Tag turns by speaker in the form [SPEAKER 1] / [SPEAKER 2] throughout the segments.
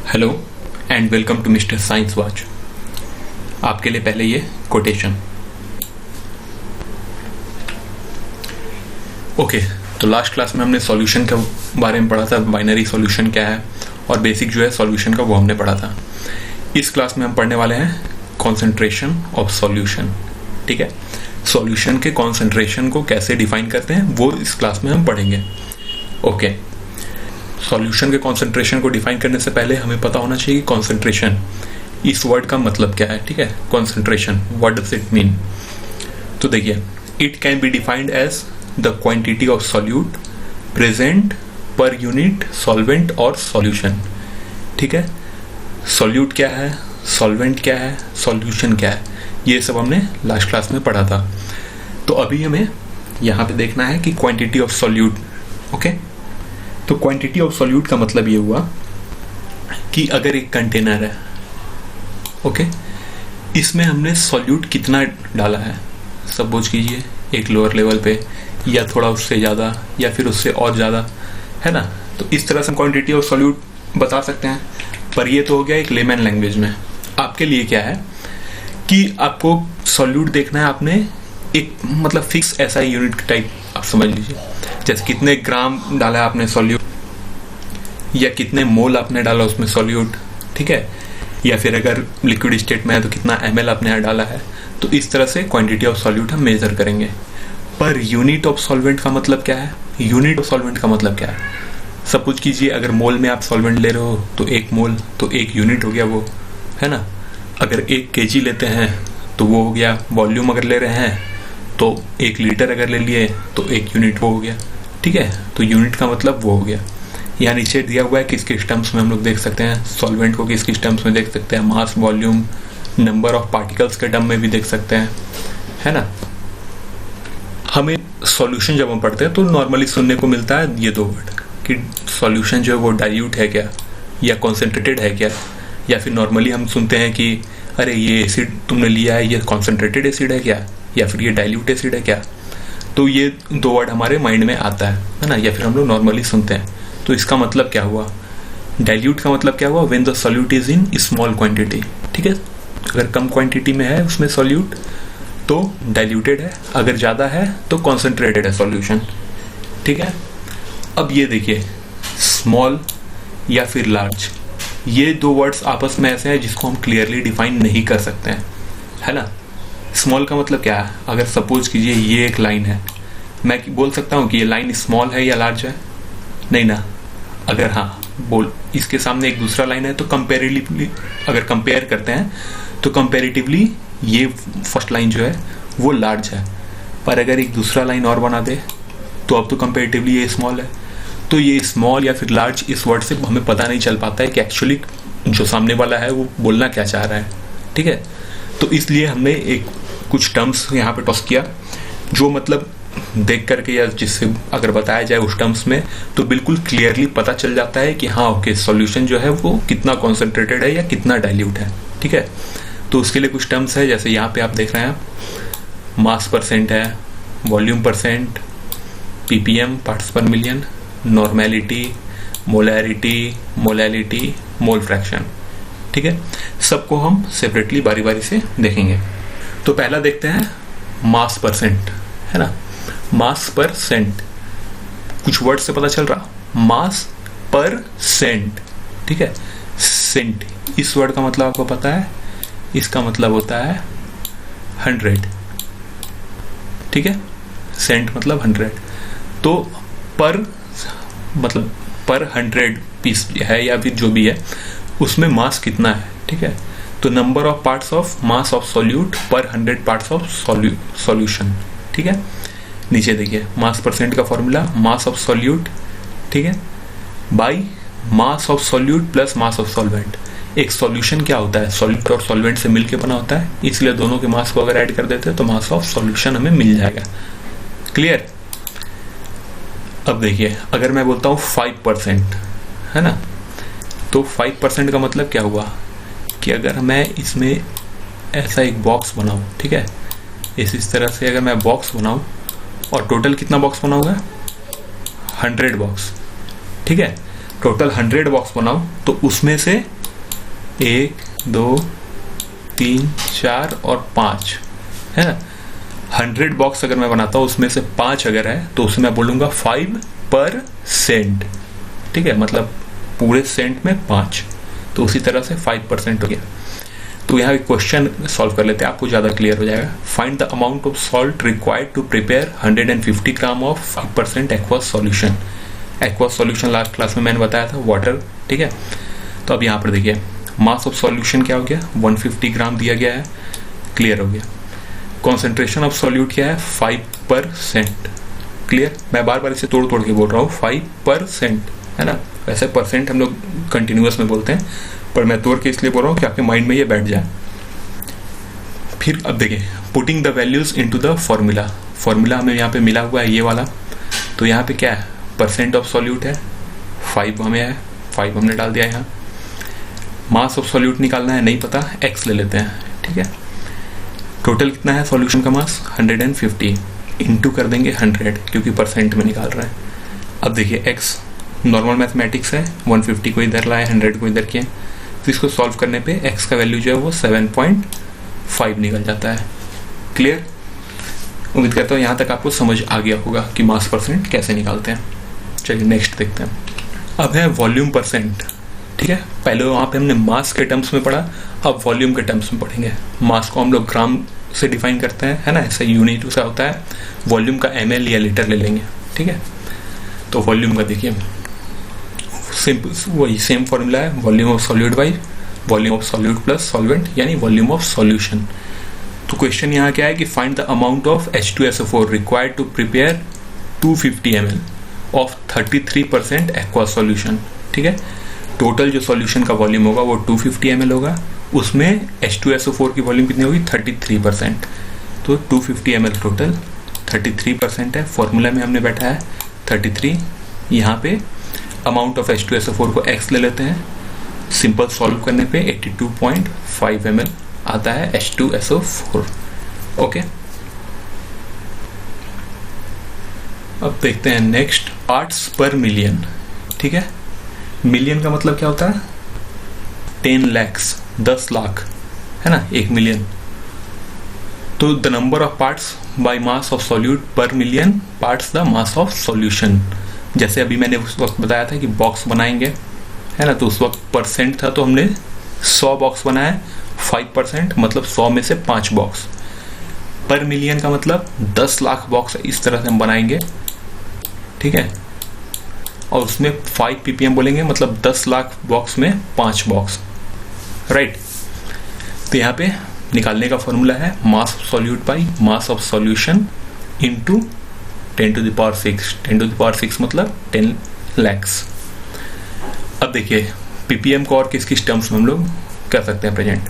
[SPEAKER 1] Hello and welcome to mister science watch. आपके लिए पहले ये कोटेशन। ओके, तो लास्ट क्लास में हमने सॉल्यूशन के बारे में पढ़ा था, बाइनरी सॉल्यूशन क्या है और बेसिक जो है सॉल्यूशन का वो हमने पढ़ा था। इस क्लास में हम पढ़ने वाले हैं कॉन्सेंट्रेशन ऑफ सॉल्यूशन। ठीक है, सॉल्यूशन के कॉन्सेंट्रेशन को कैसे डिफाइन करते हैं वो इस क्लास में हम पढ़ेंगे। ओके, सॉल्यूशन के कॉन्सेंट्रेशन को डिफाइन करने से पहले हमें पता होना चाहिए कि कॉन्सेंट्रेशन इस वर्ड का मतलब क्या है। ठीक है, concentration what does it mean. तो देखिए, it can be defined as the quantity of solute present per unit solvent और सॉल्यूशन। ठीक है, सॉल्यूट क्या है, सॉल्वेंट क्या है, सॉल्यूशन क्या है, ये सब हमने लास्ट क्लास में पढ़ा था। तो अभी हमें यहाँ पे देखना है कि क्वांटिटी ऑफ सॉल्यूट। ओके, तो क्वांटिटी ऑफ सॉल्यूट का मतलब ये हुआ कि अगर एक कंटेनर है, ओके, इसमें हमने सॉल्यूट कितना डाला है, सपोज कीजिए एक लोअर लेवल पे या थोड़ा उससे ज़्यादा या फिर उससे और ज़्यादा, है ना। तो इस तरह से हम क्वांटिटी ऑफ सॉल्यूट बता सकते हैं। पर ये तो हो गया एक लेमन लैंग्वेज में। आपके लिए क्या है कि आपको सॉल्यूट देखना है, आपने एक मतलब फिक्स ऐसा यूनिट टाइप आप समझ लीजिए, जैसे कितने ग्राम डाला आपने सॉल्यूट या कितने मोल आपने डाला उसमें सॉल्यूट। ठीक है, या फिर अगर लिक्विड स्टेट में है तो कितना ml आपने डाला है। तो इस तरह से क्वांटिटी ऑफ सॉल्यूट हम मेजर करेंगे। पर यूनिट ऑफ सॉल्वेंट का मतलब क्या है, यूनिट ऑफ सॉल्वेंट का मतलब क्या है। सपोज कीजिए अगर मोल में आप सॉल्वेंट ले रहे हो तो एक मोल तो एक यूनिट हो गया वो, है ना। अगर 1 kg लेते हैं तो वो हो गया वॉल्यूम। अगर ले रहे हैं तो 1 लीटर अगर ले लिए तो 1 यूनिट वो हो गया। ठीक है, तो यूनिट का मतलब वो हो गया। यहाँ नीचे दिया हुआ है किस किस टर्म्स में हम लोग देख सकते हैं सॉल्वेंट को, किस किस टर्म्स में देख सकते हैं, मास, वॉल्यूम, नंबर ऑफ पार्टिकल्स के टर्म में भी देख सकते हैं, है ना। हमें सॉल्यूशन जब हम पढ़ते हैं तो नॉर्मली सुनने को मिलता है ये 2 वर्ड कि सॉल्यूशन जो है वो डाइल्यूट है क्या या कॉन्सेंट्रेटेड है क्या, या फिर नॉर्मली हम सुनते हैं कि अरे ये एसिड तुमने लिया है ये कॉन्सेंट्रेटेड एसिड है क्या, या फिर ये डाइल्यूट एसिड है क्या। तो ये 2 वर्ड हमारे माइंड में आता है ना, या फिर हम लोग नॉर्मली सुनते हैं। तो इसका मतलब क्या हुआ, डाइल्यूट का मतलब क्या हुआ, when the solute is in small quantity. ठीक है, अगर कम क्वांटिटी में है उसमें सॉल्यूट तो डाइल्यूटेड है, अगर ज़्यादा है तो कॉन्सेंट्रेटेड है सॉल्यूशन। ठीक है, अब ये देखिए स्मॉल या फिर लार्ज, ये 2 वर्ड्स आपस में ऐसे हैं जिसको हम क्लियरली डिफाइन नहीं कर सकते हैं, है ना। स्मॉल का मतलब क्या है, अगर सपोज कीजिए ये एक लाइन है, मैं बोल सकता हूँ कि ये लाइन स्मॉल है या लार्ज है, नहीं ना। अगर हाँ बोल इसके सामने एक दूसरा लाइन है तो कंपेरेटिवली अगर कंपेयर करते हैं तो कंपेरेटिवली ये फर्स्ट लाइन जो है वो लार्ज है। पर अगर एक दूसरा लाइन और बना दे तो अब तो कंपेरेटिवली ये स्मॉल है। तो ये स्मॉल या फिर लार्ज इस वर्ड से हमें पता नहीं चल पाता है कि एक्चुअली जो सामने वाला है वो बोलना क्या चाह रहा है। ठीक है, तो इसलिए हमने एक कुछ टर्म्स यहाँ पे टॉस किया जो मतलब देख करके या जिससे अगर बताया जाए उस टर्म्स में तो बिल्कुल क्लियरली पता चल जाता है कि हाँ ओके सॉल्यूशन जो है वो कितना कॉन्सेंट्रेटेड है या कितना डाइल्यूट है। ठीक है, तो उसके लिए कुछ टर्म्स है, जैसे यहाँ पे आप देख रहे हैं मास परसेंट है, वॉल्यूम परसेंट, ppm पार्ट्स पर million, normality, molarity, molality, mole fraction. ठीक है, सबको हम सेपरेटली बारी बारी से देखेंगे। तो पहला देखते हैं मास परसेंट, है ना। मास पर सेंट, कुछ वर्ड से पता चल रहा, मास पर सेंट। ठीक है, सेंट इस वर्ड का मतलब आपको पता है, इसका मतलब होता है 100। ठीक है, सेंट मतलब 100। तो पर मतलब पर 100 पीस है या फिर जो भी है उसमें मास कितना है। ठीक है, तो number of parts of mass of solute पर 100 पार्ट्स ऑफ सॉल्यूशन। ठीक है, नीचे देखिए मास परसेंट का फॉर्मूला मास ऑफ सॉल्यूट, ठीक है, by mass of solute plus mass of solvent. एक सॉल्यूशन क्या होता है, सॉल्यूट और सॉल्वेंट से मिलके बना होता है, इसलिए दोनों के मास को अगर ऐड कर देते हैं तो मास ऑफ सॉल्यूशन हमें मिल जाएगा। क्लियर। अब देखिए अगर मैं बोलता हूँ 5%, है ना, तो 5% का मतलब क्या हुआ कि अगर मैं इसमें ऐसा एक बॉक्स बनाऊँ, ठीक है, इस तरह से अगर मैं बॉक्स बनाऊँ और टोटल कितना बॉक्स बनाऊंगा 100 बॉक्स। ठीक है, टोटल 100 बॉक्स बनाऊं तो उसमें से 1 2 3 4 और 5 है ना। 100 बॉक्स अगर मैं बनाता हूँ उसमें से 5 अगर है तो उसे मैं बोलूँगा 5%। ठीक है, मतलब पूरे सेंट में 5, तो उसी तरह से 5% हो गया। तो यहाँ क्वेश्चन सॉल्व कर लेते हैं, आपको ज़्यादा क्लियर हो जाएगा। Find the amount of salt required to prepare 150 gram of 5% aqueous solution. Aqueous solution last class में मैंने बताया था, वाटर। ठीक है, तो अब यहाँ पर देखिए मास ऑफ सॉल्यूशन क्या हो गया, 150 ग्राम दिया गया है, क्लियर हो गया। कॉन्सेंट्रेशन ऑफ सॉल्यूट क्या है, 5%, क्लियर। मैं बार बार इसे तोड़ तोड़ के बोल रहा हूँ, 5% है ना। वैसे परसेंट हम लोग कंटिन्यूअस में बोलते हैं, पर मैं तोड़ के इसलिए बोल रहा हूँ कि आपके माइंड में ये बैठ जाए। फिर अब देखिए, putting the values into the formula. Formula हमें यहाँ पे मिला हुआ है ये वाला, तो यहाँ पे क्या है, परसेंट ऑफ सॉल्यूट है, 5 हमें है, 5 हमने डाल दिया यहाँ। मास ऑफ सॉल्यूट निकालना है, नहीं पता, x ले लेते हैं। ठीक है, टोटल कितना है सॉल्यूशन का मास, 150, इंटू कर देंगे 100 क्योंकि परसेंट में निकाल रहे हैं। अब देखिए x नॉर्मल मैथमेटिक्स है, 150 को इधर लाए, 100 को इधर किए, तो इसको सॉल्व करने पे x का वैल्यू जो है वो 7.5 निकल जाता है। क्लियर, उम्मीद करता हूँ यहाँ तक आपको समझ आ गया होगा कि मास परसेंट कैसे निकालते हैं। चलिए नेक्स्ट देखते हैं। अब है वॉल्यूम परसेंट। ठीक है, पहले वहाँ पे हमने मास के टर्म्स में पढ़ा, अब वॉल्यूम के टर्म्स में पढ़ेंगे। मास को हम लोग ग्राम से डिफाइन करते हैं, है ना, ऐसा यूनिट उसा होता है। वॉल्यूम का ml या लीटर ले लेंगे। ठीक है, तो वॉल्यूम का देखिए सिंपल वही सेम फॉर्मूला है, volume of solute by volume of solute plus solvent, यानी वॉल्यूम ऑफ सॉल्यूशन। तो क्वेश्चन यहाँ क्या है कि find the amount of H2SO4 required to prepare 250 ml of 33% aqua solution. ठीक है, टोटल जो सॉल्यूशन का वॉल्यूम होगा वो 250 ml होगा, उसमें H2SO4 की वॉल्यूम कितनी होगी, 33%। तो 250 ml टोटल, 33% है, फॉर्मूला में हमने बैठा है 33। यहाँ पे अमाउंट ऑफ H2SO4 को x ले लेते हैं, सिंपल सॉल्व करने पे 82.5 ml आता है H2SO4। ओके, अब देखते हैं नेक्स्ट, पार्ट्स पर मिलियन। ठीक है, मिलियन का मतलब क्या होता है, 10 lakhs, 10 लाख, है ना, 1 मिलियन। तो the number of parts by mass of solute per million parts the mass of solution. जैसे अभी मैंने उस वक्त बताया था कि बॉक्स बनाएंगे, है ना, तो उस वक्त परसेंट था, तो हमने 100 बॉक्स बनाया, 5% मतलब 100 में से 5 बॉक्स। पर मिलियन का मतलब 10 लाख बॉक्स इस तरह से हम बनाएंगे। ठीक है, और उसमें 5 ppm बोलेंगे, मतलब 10 लाख बॉक्स में 5 बॉक्स, राइट। तो यहाँ पे निकालने का फॉर्मूला है मास of solute by mass of solution into 10 to the power 6। 10 to the power 6 मतलब 10 lakhs। अब देखिए ppm को और किस किस टर्म्स में हम लोग कर सकते हैं प्रेजेंट,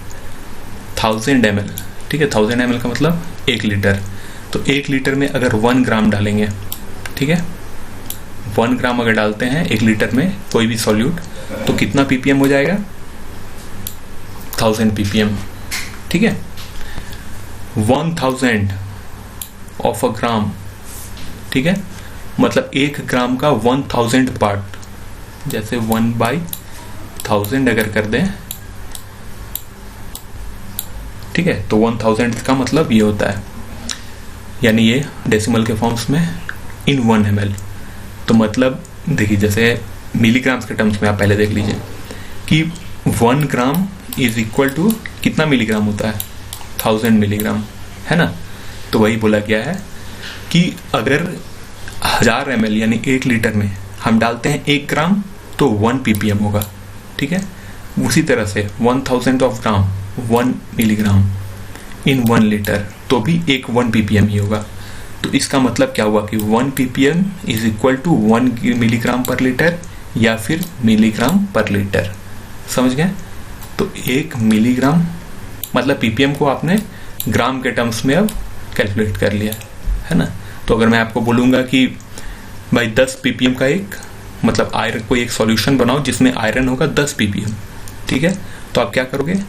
[SPEAKER 1] 1000 ml। ठीक है, 1000 ml का मतलब 1 लीटर। तो 1 लीटर में अगर 1 ग्राम डालेंगे, ठीक है, 1 ग्राम अगर डालते हैं 1 लीटर में कोई भी सॉल्यूट, तो कितना ppm हो जाएगा, 1000 ppm। ठीक है, 1000 ऑफ अ ग्राम, ठीक है, मतलब 1 ग्राम का 1000 पार्ट, जैसे 1/1000 अगर कर दें, ठीक है, तो 1000 का मतलब ये होता है, यानी ये डेसिमल के फॉर्म्स में इन 1 ml। तो मतलब देखिए, जैसे मिलीग्राम्स के टर्म्स में आप पहले देख लीजिए कि 1 ग्राम इज इक्वल टू कितना मिलीग्राम होता है, 1000 मिलीग्राम, है ना। तो वही बोला गया है कि अगर 1000 ml यानी 1 लीटर में हम डालते हैं 1 ग्राम तो 1 ppm होगा। ठीक है, उसी तरह से 1000 of gram 1 milligram in 1 litre, तो भी एक 1 ppm ही होगा। तो इसका मतलब क्या हुआ कि 1 ppm is equal to 1 milligram per litre या फिर मिलीग्राम पर लीटर। समझ गए? तो 1 मिलीग्राम मतलब ppm को आपने ग्राम के टर्म्स में अब कैलकुलेट कर लिया, है ना। तो अगर मैं आपको बोलूँगा कि भाई 10 ppm का एक मतलब आयरन, कोई एक सॉल्यूशन बनाओ जिसमें आयरन होगा 10 ppm, ठीक है, तो आप क्या करोगे,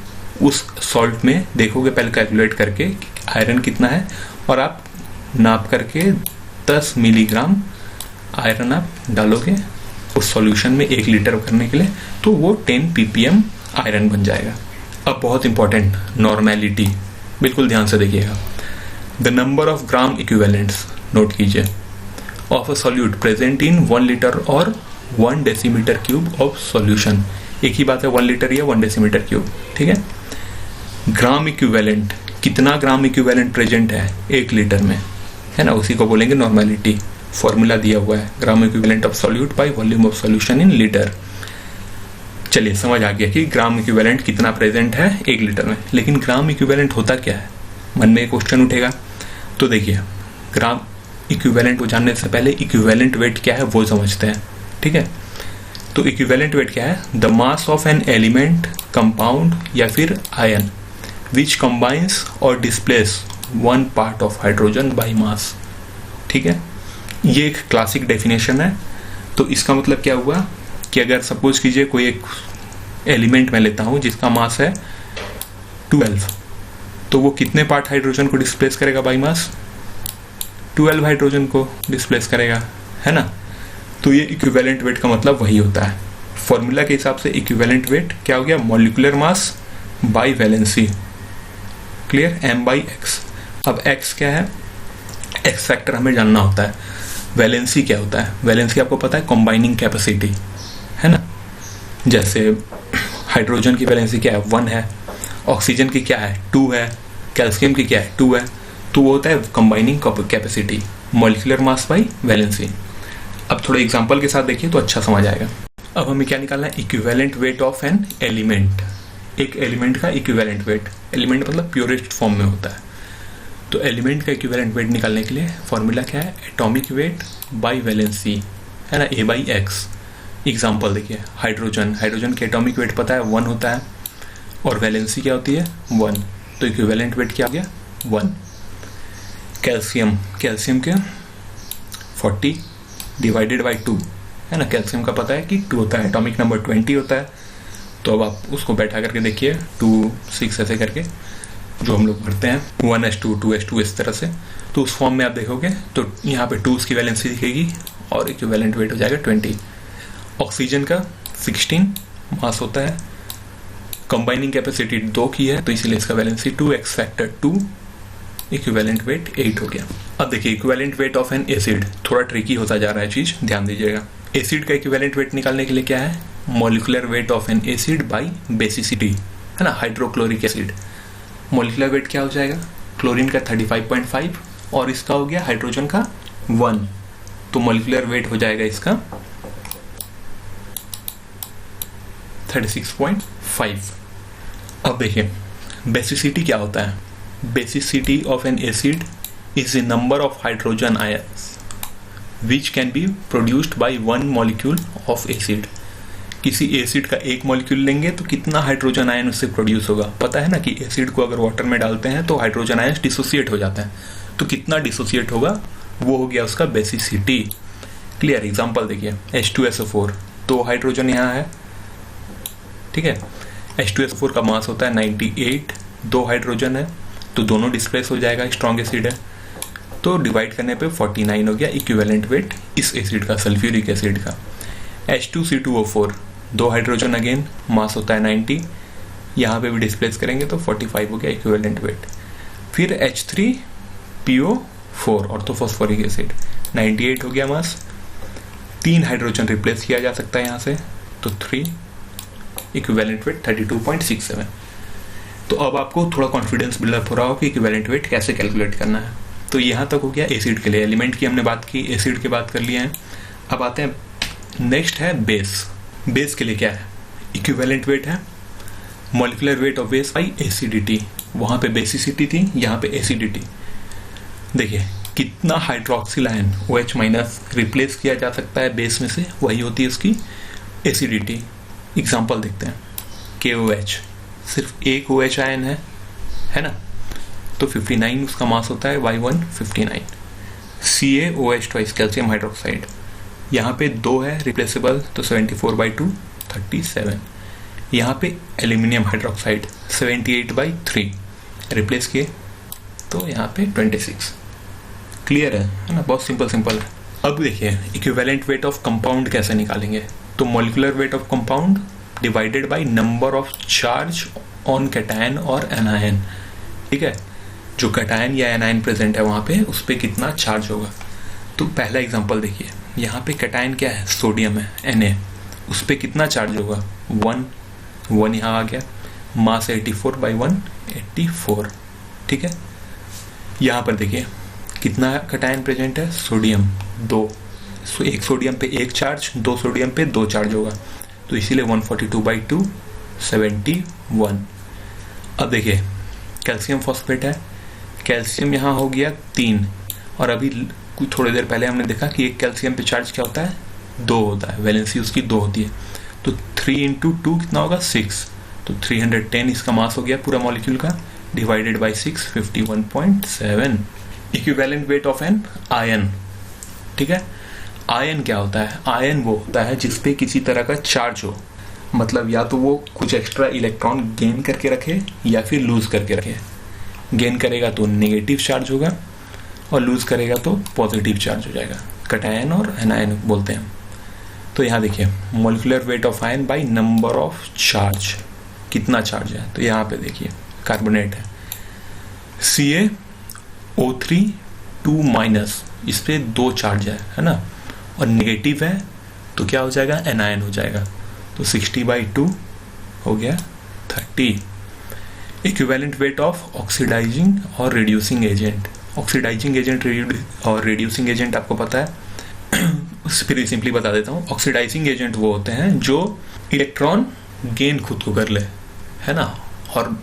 [SPEAKER 1] उस सॉल्ट में देखोगे पहले कैलकुलेट करके कि आयरन कितना है, और आप नाप करके 10 मिलीग्राम आयरन आप डालोगे उस सॉल्यूशन में 1 लीटर करने के लिए, तो वो 10 ppm आयरन बन जाएगा। अब बहुत इंपॉर्टेंट, नॉर्मेलिटी, बिल्कुल ध्यान से देखिएगा। The number of gram equivalents, note कीजिए, of a solute present in 1 litre और 1 डेसीमीटर क्यूब ऑफ सॉल्यूशन। एक ही बात है, 1 लीटर या 1 डेसीमीटर क्यूब, ठीक है। ग्राम इक्विवेलेंट, कितना ग्राम इक्विवेलेंट प्रेजेंट है 1 लीटर में, है ना, उसी को बोलेंगे नॉर्मेलिटी। फॉर्मूला दिया हुआ है, gram equivalent of solute by volume of solution in litre. चलिए समझ आ गया कि ग्राम इक्विवेलेंट कितना प्रेजेंट है 1 लीटर में। लेकिन ग्राम इक्विवेलेंट होता क्या है, मन में क्वेश्चन उठेगा। तो देखिए, ग्राम इक्विवेलेंट को जानने से पहले इक्विवेलेंट वेट क्या है वो समझते हैं, ठीक है। तो इक्विवेलेंट वेट क्या है, the mass of an element, compound या फिर आयन विच कंबाइंस और displace 1 part of hydrogen by mass, ठीक है। ये एक क्लासिक डेफिनेशन है। तो इसका मतलब क्या हुआ कि अगर सपोज कीजिए कोई एक एलिमेंट मैं लेता हूं जिसका मास है 12, तो वो कितने पार्ट हाइड्रोजन को डिस्प्लेस करेगा बाई मास, 12 हाइड्रोजन को डिस्प्लेस करेगा, है ना। तो ये इक्विवेलेंट वेट का मतलब वही होता है। फॉर्मूला के हिसाब से इक्विवेलेंट वेट क्या हो गया, molecular mass by valency, clear, m/x। अब x क्या है, x फैक्टर हमें जानना होता है। वैलेंसी क्या होता है, वैलेंसी आपको पता है, कंबाइनिंग कैपेसिटी, है ना। जैसे हाइड्रोजन की वैलेंसी क्या है, 1 है, ऑक्सीजन की क्या है, 2 है, कैल्शियम की क्या है, 2 है। तो वो होता है combining capacity, molecular mass by valency. अब थोड़े एग्जांपल के साथ देखिए तो अच्छा समझ आएगा। अब हमें क्या निकालना है, equivalent weight of an element. एक एलिमेंट का इक्विवेलेंट वेट, एलिमेंट मतलब प्योरेस्ट फॉर्म में होता है। तो एलिमेंट का इक्विवेलेंट वेट निकालने के लिए फॉर्मूला क्या है, एटॉमिक वेट बाई वैलेंसी, है ना, A/x। एग्जांपल देखिए, हाइड्रोजन, हाइड्रोजन के एटॉमिक वेट पता है 1 होता है और वैलेंसी क्या होती है 1, तो इक्विवेलेंट वेट क्या हो गया 1। कैल्शियम, कैल्शियम के 40 डिवाइडेड बाई 2, है ना, कैल्शियम का पता है कि 2 होता है, एटॉमिक नंबर 20 होता है। तो अब आप उसको बैठा करके देखिए, 2 6 ऐसे करके जो हम लोग भरते हैं, 1s2 2s2 इस तरह से। तो उस फॉर्म में आप देखोगे तो यहाँ पे 2 की वैलेंसी दिखेगी और इक्विवेलेंट वेट हो जाएगा 20। ऑक्सीजन का 16 मास होता है, कंबाइनिंग कैपेसिटी 2 की है, तो इसीलिए इसका valency 2, x factor 2, equivalent weight 8 हो गया। अब देखिए, equivalent weight of N acid, थोड़ा ट्रिकी होता जा रहा है चीज, ध्यान दीजिएगा। एसिड का इक्विवेलेंट वेट निकालने के लिए क्या है, molecular weight of N acid by basicity, है ना, हाइड्रोक्लोरिक एसिड। मॉलिक्यूलर वेट क्या हो जाएगा, क्लोरीन का 35.5 और इसका हो गया हाइड्रोजन का 1, तो मॉलिक्यूलर वेट हो जाएगा इसका 36.5। अब देखिए, बेसिसिटी क्या होता है, basicity of N acid is the number of hydrogen ions which can be produced by 1 molecule of acid. किसी एसिड का एक मॉलिक्यूल लेंगे तो कितना हाइड्रोजन आयन उससे प्रोड्यूस होगा। पता है ना कि एसिड को अगर वाटर में डालते हैं तो हाइड्रोजन आयन डिसोसिएट हो जाते हैं, तो कितना डिसोसिएट होगा वो हो गया उसका बेसिसिटी। क्लियर। एग्जांपल देखिए, H2SO4, तो हाइड्रोजन यहाँ है, ठीक है। H2SO4 का मास होता है 98, 2 हाइड्रोजन है, तो दोनों डिस्प्लेस हो जाएगा, स्ट्रॉन्ग एसिड है, तो डिवाइड करने पे 49 हो गया इक्विवेलेंट वेट इस एसिड का, सल्फ्यूरिक एसिड का। H2C2O4, 2 हाइड्रोजन अगेन, मास होता है 90, यहाँ पे भी डिस्प्लेस करेंगे तो 45 हो गया इक्विवेलेंट वेट। फिर H3PO4 ऑर्थोफॉस्फोरिक एसिड, 98 हो गया मास, 3 हाइड्रोजन रिप्लेस किया जा सकता है यहाँ से, तो 3, इक्विवेलेंट वेट 32.67। तो अब आपको थोड़ा कॉन्फिडेंस बिल्डअप हो रहा हो कि इक्विवेलेंट वेट कैसे कैलकुलेट करना है। तो यहाँ तक हो गया एसिड के लिए, एलिमेंट की हमने बात की, एसिड की बात कर लिए हैं। अब आते हैं, नेक्स्ट है बेस। बेस के लिए क्या है, इक्विवेलेंट वेट है molecular weight of base by acidity. वहाँ पे बेसिसिटी थी, यहाँ पे एसिडिटी। देखिए कितना हाइड्रोक्सिल आयन OH- रिप्लेस किया जा सकता है बेस में से, वही होती है उसकी एसिडिटी। एग्जाम्पल देखते हैं, KOH, सिर्फ एक OH आयन है ना, तो 59 उसका मास होता है, Y1 59। CaOH twice, calcium hydroxide, यहाँ पे 2 है रिप्लेसेबल, तो 74/2 37। यहाँ पे एल्यूमिनियम हाइड्रोक्साइड 78/3 रिप्लेस किए, तो यहाँ पे 26। क्लियर है ना, बहुत सिंपल है। अब देखिए इक्विवेलेंट वेट ऑफ कंपाउंड कैसे निकालेंगे। तो molecular weight of compound divided by number of charge on cation और एनायन। ठीक है, जो कैटायन या एनायन प्रेजेंट है वहां पे, उस पर कितना चार्ज होगा। तो पहला एग्जांपल देखिए, यहाँ पे कैटायन क्या है, सोडियम है Na, उस पर कितना चार्ज होगा 1 यहाँ आ गया, मास 84/184। ठीक है, यहाँ पर देखिए कितना कैटायन प्रेजेंट है, सोडियम 2, एक सोडियम पे एक चार्ज, 2 सोडियम पे 2 चार्ज होगा, तो इसीलिए 142/2 71। अब देखिए कैल्शियम फॉस्फेट है, कैल्शियम यहाँ हो गया 3, और अभी कुछ थोड़ी देर पहले हमने देखा कि एक कैल्शियम पे चार्ज क्या होता है, 2 होता है, वैलेंसी उसकी 2 होती है, तो 3 × 2 कितना होगा 6, तो 310 इसका मास हो गया पूरा मॉलिक्यूल का, divided by 6 51.7। Equivalent weight of an ion. ठीक है, आयन क्या होता है, आयन वो होता है जिसपे किसी तरह का चार्ज हो, मतलब या तो वो कुछ एक्स्ट्रा इलेक्ट्रॉन गेन करके रखे या फिर लूज करके रखे। गेन करेगा तो नेगेटिव चार्ज होगा और लूज करेगा तो पॉजिटिव चार्ज हो जाएगा, कैटायन और एनायन बोलते हैं। तो यहाँ देखिए molecular weight of ion by number of charge, कितना चार्ज है, तो यहाँ पे देखिए कार्बोनेट है CaO3 2-, इस पे 2 चार्ज है ना, और नेगेटिव है तो क्या हो जाएगा, एनायन हो जाएगा, तो 60/2 हो गया 30। इक्विवेलेंट वेट ऑफ ऑक्सीडाइजिंग और रिड्यूसिंग एजेंट। ऑक्सीडाइजिंग एजेंट और रिड्यूसिंग एजेंट आपको पता है, फिर सिंपली बता देता हूँ। ऑक्सीडाइजिंग एजेंट वो होते हैं जो इलेक्ट्रॉन गेन खुद को कर ले, है ना, और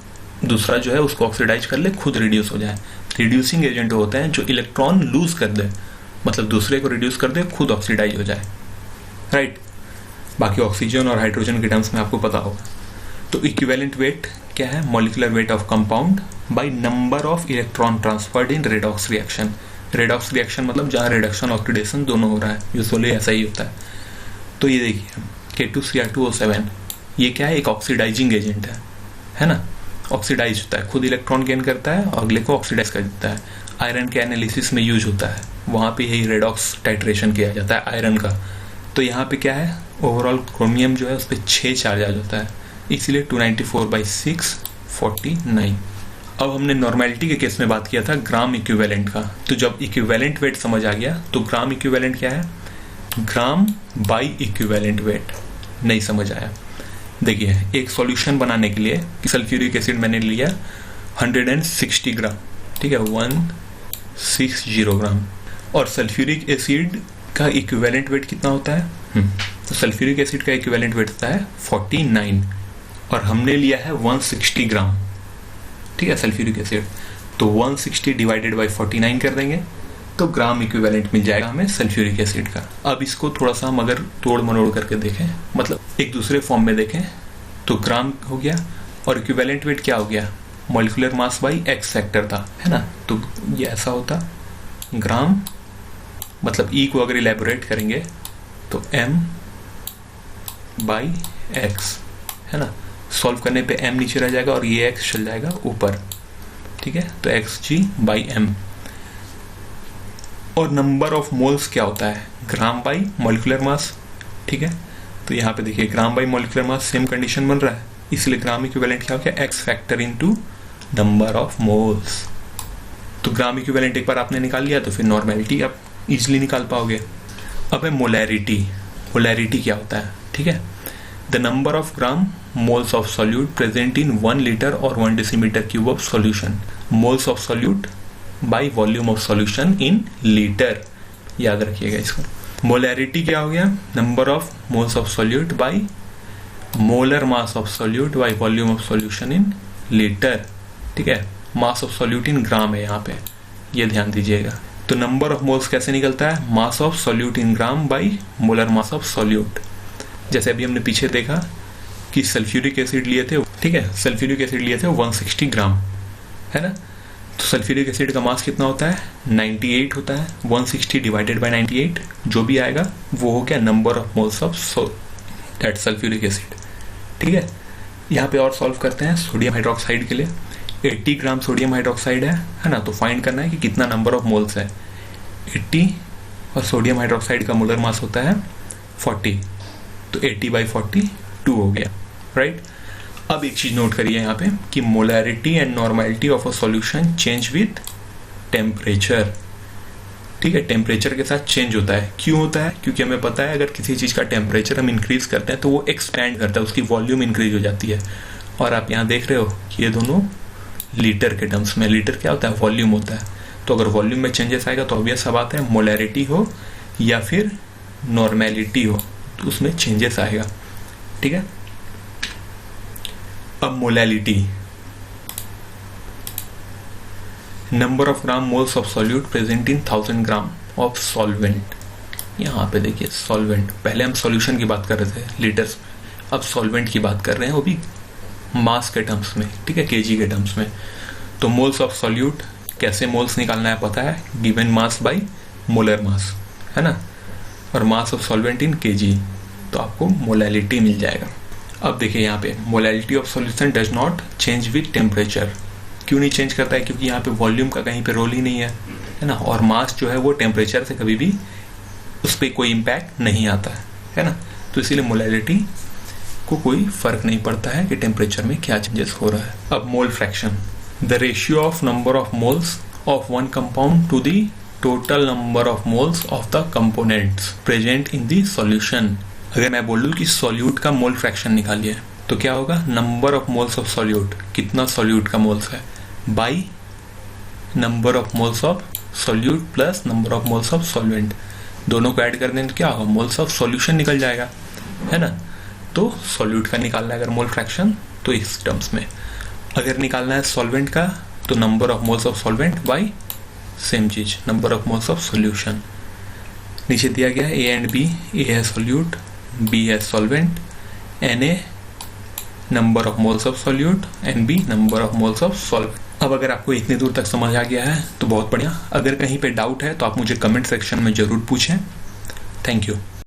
[SPEAKER 1] दूसरा जो है उसको ऑक्सीडाइज कर ले, खुद रिड्यूस हो जाए। रिड्यूसिंग एजेंट होते हैं जो इलेक्ट्रॉन लूज कर दे, मतलब दूसरे को रिड्यूस कर दे, खुद ऑक्सीडाइज हो जाए, राइट। बाकी ऑक्सीजन और हाइड्रोजन के टर्म्स में आपको पता होगा। तो इक्विवेलेंट वेट क्या है, molecular weight of compound by number of electron transferred in redox reaction. Redox reaction मतलब जहाँ रिडक्शन ऑक्सीडेशन दोनों हो रहा है, यूजुअली ऐसा ही होता है। तो ये देखिए K2Cr2O7, ये क्या है, एक ऑक्सीडाइजिंग एजेंट है ना, ऑक्सीडाइज होता है, खुद इलेक्ट्रॉन गेन करता है और अगले को ऑक्सीडाइज कर देता है। आयरन के एनालिसिस में यूज होता है, वहाँ पे यही रेडॉक्स टाइट्रेशन किया जाता है आयरन का। तो यहाँ पे क्या है, ओवरऑल क्रोमियम जो है उस पर 6 चार्ज आ जाता है, इसलिए 294/6 49। अब हमने नॉर्मेलिटी के केस में बात किया था ग्राम इक्विवेलेंट का, तो जब इक्विवेलेंट वेट समझ आ गया तो ग्राम इक्विवेलेंट क्या है, ग्राम बाई इक्विवेलेंट वेट नहीं समझ आया। देखिए एक सॉल्यूशन बनाने के लिए सल्फ्यूरिक एसिड मैंने लिया 160 ग्राम, ठीक है, 160 ग्राम, और सल्फ्यूरिक एसिड का इक्विवेलेंट वेट कितना होता है, तो सल्फ्यूरिक एसिड का इक्विवेलेंट वेट होता है 49, और हमने लिया है 160 ग्राम, ठीक है, सल्फ्यूरिक एसिड। तो 160 डिवाइडेड बाय 49 कर देंगे तो ग्राम इक्विवेलेंट मिल जाएगा हमें सल्फ्यूरिक एसिड का। अब इसको थोड़ा सा हम अगर तोड़ मरोड़ करके देखें, मतलब एक दूसरे फॉर्म में देखें, तो ग्राम हो गया और इक्विवेलेंट वेट क्या हो गया, molecular mass by x factor था, है ना। तो ये ऐसा होता, ग्राम मतलब ई को अगर इलेबोरेट करेंगे तो m बाई एक्स, है ना, सॉल्व करने पे m नीचे रह जाएगा और ये x चल जाएगा ऊपर, ठीक है, तो xg बाई m। और नंबर ऑफ मोल्स क्या होता है, ग्राम बाई मॉलिक्यूलर मास, ठीक है। तो यहाँ पे देखिए gram by molecular mass same condition बन रहा है, इसलिए ग्राम इक्विवेलेंट क्या हो गया, x factor into number of moles. तो ग्राम इक्विवेलेंट एक बार आपने निकाल लिया तो फिर नॉर्मेलिटी आप इजिली निकाल पाओगे। अब है मोलैरिटी। मोलैरिटी क्या होता है, ठीक है, the number of gram moles of solute present in 1 litre और 1 decimetre cube of solution. Moles of solute by volume of solution in litre, याद रखिएगा इसको। मोलैरिटी क्या हो गया, number of moles of solute by molar mass of solute by volume of solution in litre, ठीक है। मास of solute in ग्राम है यहाँ पे, ये ध्यान दीजिएगा। तो नंबर ऑफ मोल्स कैसे निकलता है, मास of solute in gram by molar mass of solute. जैसे अभी हमने पीछे देखा कि सल्फ्यूरिक एसिड लिए थे, ठीक है, सल्फ्यूरिक एसिड लिए थे 160 ग्राम, है ना। तो सल्फ्यूरिक एसिड का मास कितना होता है, 98 होता है। 160 डिवाइडेड बाय 98 जो भी आएगा वो हो गया number of moles of that sulphuric acid, ठीक है। यहाँ पे और सॉल्व करते हैं सोडियम हाइड्रोक्साइड के लिए। 80 ग्राम सोडियम हाइड्रोक्साइड है ना, तो फाइंड करना है कि कितना नंबर ऑफ मोल्स है 80, और सोडियम हाइड्रोक्साइड का मोलर मास होता है 40, तो 80/40 2 हो गया। राइट। अब एक चीज नोट करिए यहाँ पे कि molarity and normality of a solution change with temperature. ठीक है, टेम्परेचर के साथ चेंज होता है। क्यों होता है? क्योंकि हमें पता है अगर किसी चीज का टेम्परेचर हम इंक्रीज करते हैं तो वो एक्सपैंड करता है, उसकी वॉल्यूम इंक्रीज हो जाती है। और आप यहाँ देख रहे हो कि ये दोनों लीटर के टर्म्स में, लीटर क्या होता है? वॉल्यूम होता है। तो अगर वॉल्यूम में चेंजेस आएगा तो ऑब्वियस सा बात है मोलैरिटी हो या फिर नॉर्मेलिटी हो तो उसमें चेंजेस आएगा। ठीक है, अब molality, number of gram moles of solute present in 1000 gram of solvent. यहाँ पे देखिए सॉल्वेंट, पहले हम सॉल्यूशन की बात कर रहे थे लीटर्स, अब सॉल्वेंट की बात कर रहे हैं, वो भी मास के टर्म्स में। ठीक है, केजी के टर्म्स में। तो मोल्स ऑफ सॉल्यूट, कैसे मोल्स निकालना है पता है, given mass by molar mass, है ना, और mass of solvent in KG, तो आपको मोलैलिटी मिल जाएगा। अब देखिए यहाँ पे molality of solution does not change with temperature. क्यों नहीं चेंज करता है? क्योंकि यहाँ पे वॉल्यूम का कहीं पे रोल ही नहीं है ना, और मास जो है वो टेम्परेचर से कभी भी उस पर कोई इम्पैक्ट नहीं आता है ना। तो इसीलिए मोलैलिटी को कोई फर्क नहीं पड़ता है कि टेम्परेचर में क्या चेंजेस हो रहा है। अब mole fraction, the ratio of number of moles of one compound to the total number of moles of the components present in the solution. अगर मैं बोलूँ कि सॉल्यूट का मोल फ्रैक्शन निकालिए तो क्या होगा? Number of moles of solute, कितना सॉल्यूट का मोल्स है, by number of moles of solute plus number of moles of solvent, दोनों को ऐड कर दें तो क्या होगा? मोल्स ऑफ सॉल्यूशन निकल जाएगा, है ना। तो सॉल्यूट का निकालना है अगर मोल फ्रैक्शन तो इस टर्म्स में, अगर निकालना है सॉल्वेंट का तो number of moles of solvent by same चीज number of moles of solution. नीचे दिया गया ए एंड बी, ए है सॉल्यूट, बी है solvent, Na number of moles of solute, Nb number of moles of solvent. अब अगर आपको इतनी दूर तक समझ आ गया है तो बहुत बढ़िया। अगर कहीं पे डाउट है तो आप मुझे कमेंट सेक्शन में जरूर पूछें। Thank you.